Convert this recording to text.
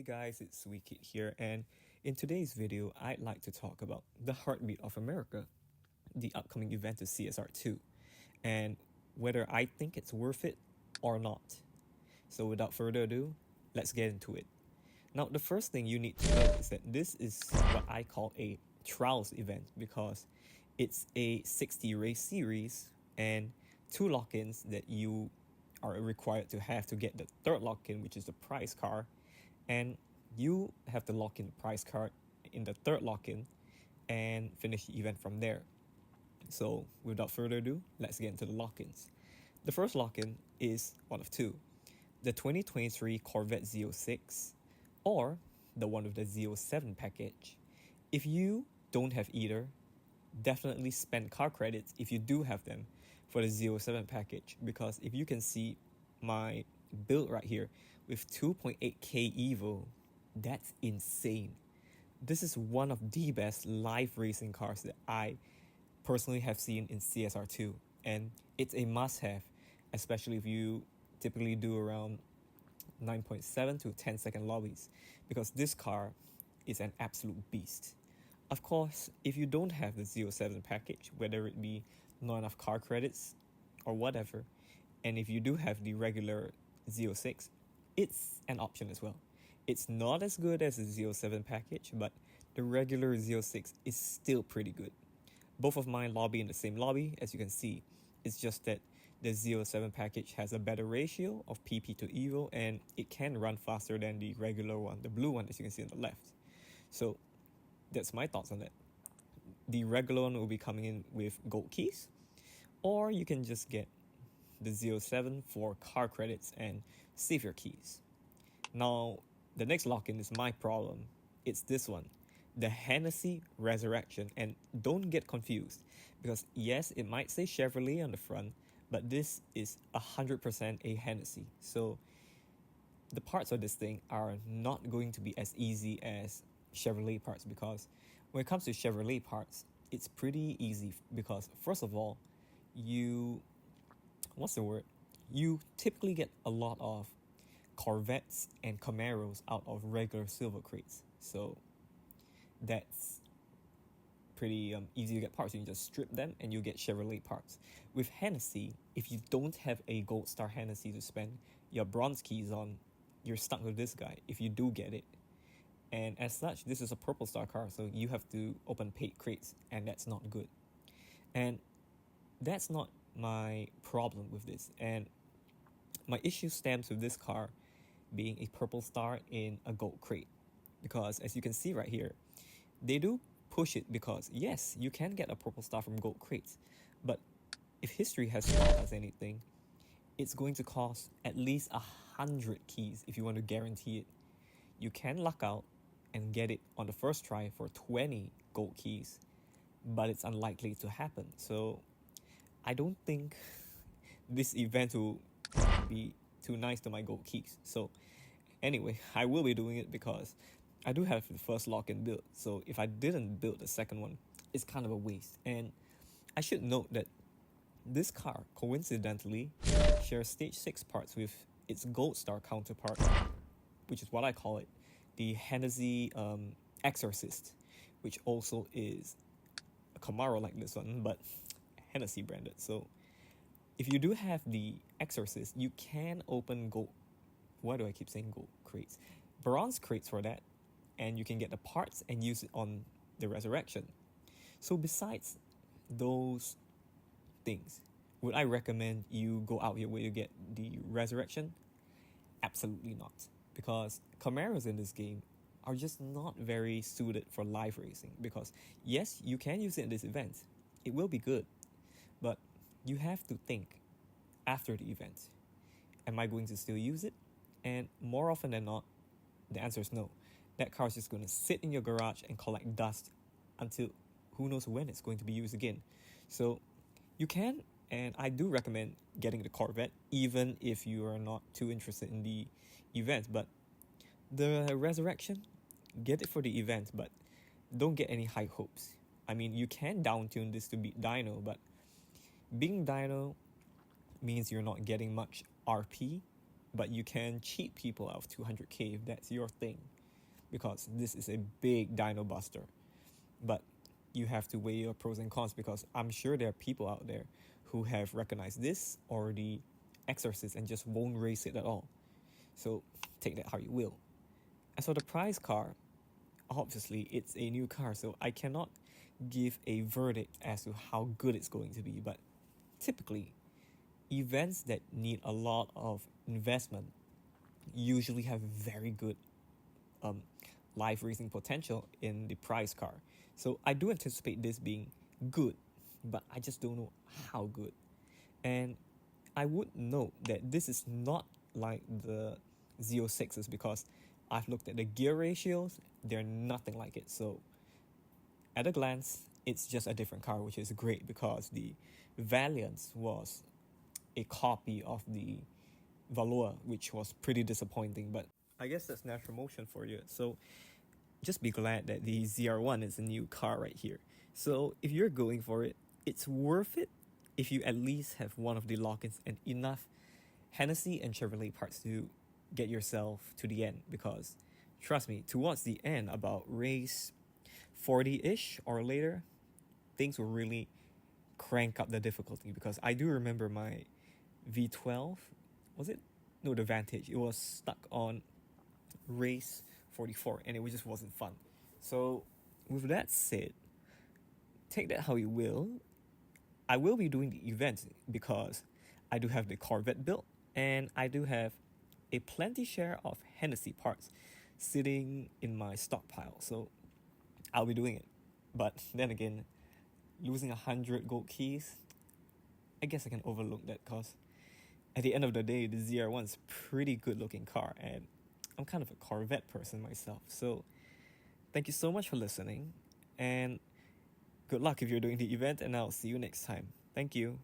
Hey guys, it's Wikid here, and in today's video, I'd like to talk about the Heartbeat of America, the upcoming event of CSR2, and whether I think it's worth it or not. So without further ado, let's get into it. Now, the first thing you need to know is that this is what I call a trials event because it's a 60 race series and 2 lock-ins that you are required to have to get the third lock-in, which is the prize car, and you have to lock in the prize card in the third lock-in and finish the event from there. So without further ado, let's get into the lock-ins. The first lock-in is one of two: the 2023 Corvette Z06 or the one with the Z07 package. If you don't have either, definitely spend car credits if you do have them for the Z07 package, because if you can see my build right here with 2.8k Evo, that's insane. This is one of the best live racing cars that I personally have seen in CSR2, and it's a must-have, especially if you typically do around 9.7 to 10-second lobbies, because this car is an absolute beast. Of course, if you don't have the Z07 package, whether it be not enough car credits or whatever, and if you do have the regular Z06, it's an option as well. It's not as good as the Z07 package, but the regular Z06 is still pretty good. Both of mine lobby in the same lobby, as you can see. It's just that the Z07 package has a better ratio of PP to Evo, and it can run faster than the regular one, the blue one, as you can see on the left. So that's my thoughts on that. The regular one will be coming in with gold keys, or you can just get the Z07 for car credits and save your keys. Now, the next lock-in is my problem. It's this one, the Hennessy Resurrection. And don't get confused, because yes, it might say Chevrolet on the front, but this is 100% a Hennessy. So the parts of this thing are not going to be as easy as Chevrolet parts, because when it comes to Chevrolet parts, it's pretty easy because, first of all, you typically get a lot of Corvettes and Camaros out of regular silver crates. So that's pretty easy to get parts. You can just strip them and you get Chevrolet parts. With Hennessy, if you don't have a Gold Star Hennessy to spend your bronze keys on, you're stuck with this guy if you do get it. And as such, this is a purple star car, so you have to open paid crates, and that's not good. And that's not my problem with this. And my issue stems with this car being a purple star in a gold crate, because as you can see right here, they do push it because yes, you can get a purple star from gold crates, but if history has taught us anything, it's going to cost at least 100 keys if you want to guarantee it. You can luck out and get it on the first try for 20 gold keys, but it's unlikely to happen. So I don't think this event will be too nice to my gold keys. So anyway, I will be doing it because I do have the first lock-in build. So if I didn't build the second one, it's kind of a waste. And I should note that this car coincidentally shares stage 6 parts with its gold star counterpart, which is what I call it, the Hennessy Exorcist, which also is a Camaro like this one, but Hennessy branded. So if you do have the Exorcist, you can open gold, why do I keep saying gold crates? Bronze crates for that, and you can get the parts and use it on the Resurrection. So besides those things, would I recommend you go out your way to get the Resurrection? Absolutely not, because Camaros in this game are just not very suited for live racing. Because yes, you can use it in this event, it will be good, but you have to think after the event, am I going to still use it? And more often than not, the answer is no. That car is just going to sit in your garage and collect dust until who knows when it's going to be used again. So you can, and I do recommend getting the Corvette, even if you are not too interested in the event. But the Resurrection, get it for the event, but don't get any high hopes. I mean, you can down-tune this to beat Dyno, but being Dyno means you're not getting much RP but you can cheat people out of 200k if that's your thing, because this is a big dyno buster. But you have to weigh your pros and cons, because I'm sure there are people out there who have recognized this or the Exorcist and just won't race it at all. So take that how you will. As for the prize car, obviously it's a new car, so I cannot give a verdict as to how good it's going to be. But typically, events that need a lot of investment usually have very good live racing potential in the prize car. So I do anticipate this being good, but I just don't know how good. And I would note that this is not like the Z06s, because I've looked at the gear ratios, they're nothing like it. So at a glance, it's just a different car, which is great, because the Valiance was a copy of the Valois, which was pretty disappointing. But I guess that's natural motion for you. So just be glad that the ZR1 is a new car right here. So if you're going for it, it's worth it if you at least have one of the lock-ins and enough Hennessy and Chevrolet parts to get yourself to the end. Because trust me, towards the end, about race 40-ish or later, things will really crank up the difficulty. Because I do remember my V12, was it? No, the Vantage. It was stuck on race 44 and it just wasn't fun. So with that said, take that how you will. I will be doing the event because I do have the Corvette built and I do have a plenty share of Hennessy parts sitting in my stockpile. So I'll be doing it. But then again, losing 100 gold keys, I guess I can overlook that, because at the end of the day, the ZR1 is a pretty good looking car and I'm kind of a Corvette person myself. So thank you so much for listening and good luck if you're doing the event, and I'll see you next time. Thank you.